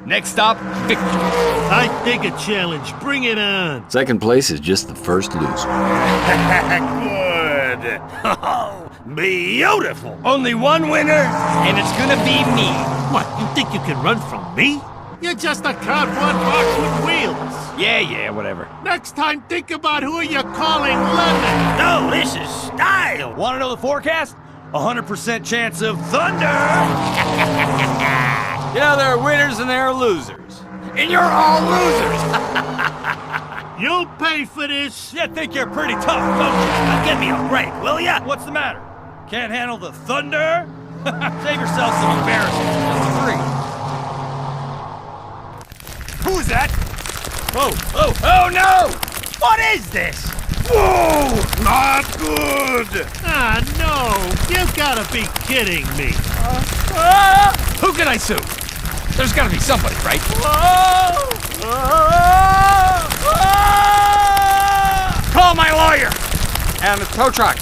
Next stop, victory. I dig a challenge. Bring it on. Second place is just the first loser. Good. Oh, beautiful. Only one winner, and it's gonna be me. What, you think you can run from me? You're just a cardboard box with wheels. Yeah, whatever. Next time, think about who you're calling Lenny. No, this is style. Want to know the forecast? 100% chance of thunder. You know, there are winners and there are losers. And you're all losers. You'll pay for this. You think you're pretty tough, don't you? Now give me a break, will ya? What's the matter? Can't handle the thunder? Save yourself some embarrassment. Just three. Who's that? Oh no! What is this? Whoa! Not good! Ah, no. You gotta be kidding me. Who can I sue? There's gotta be somebody, right? Call my lawyer! And the tow truck.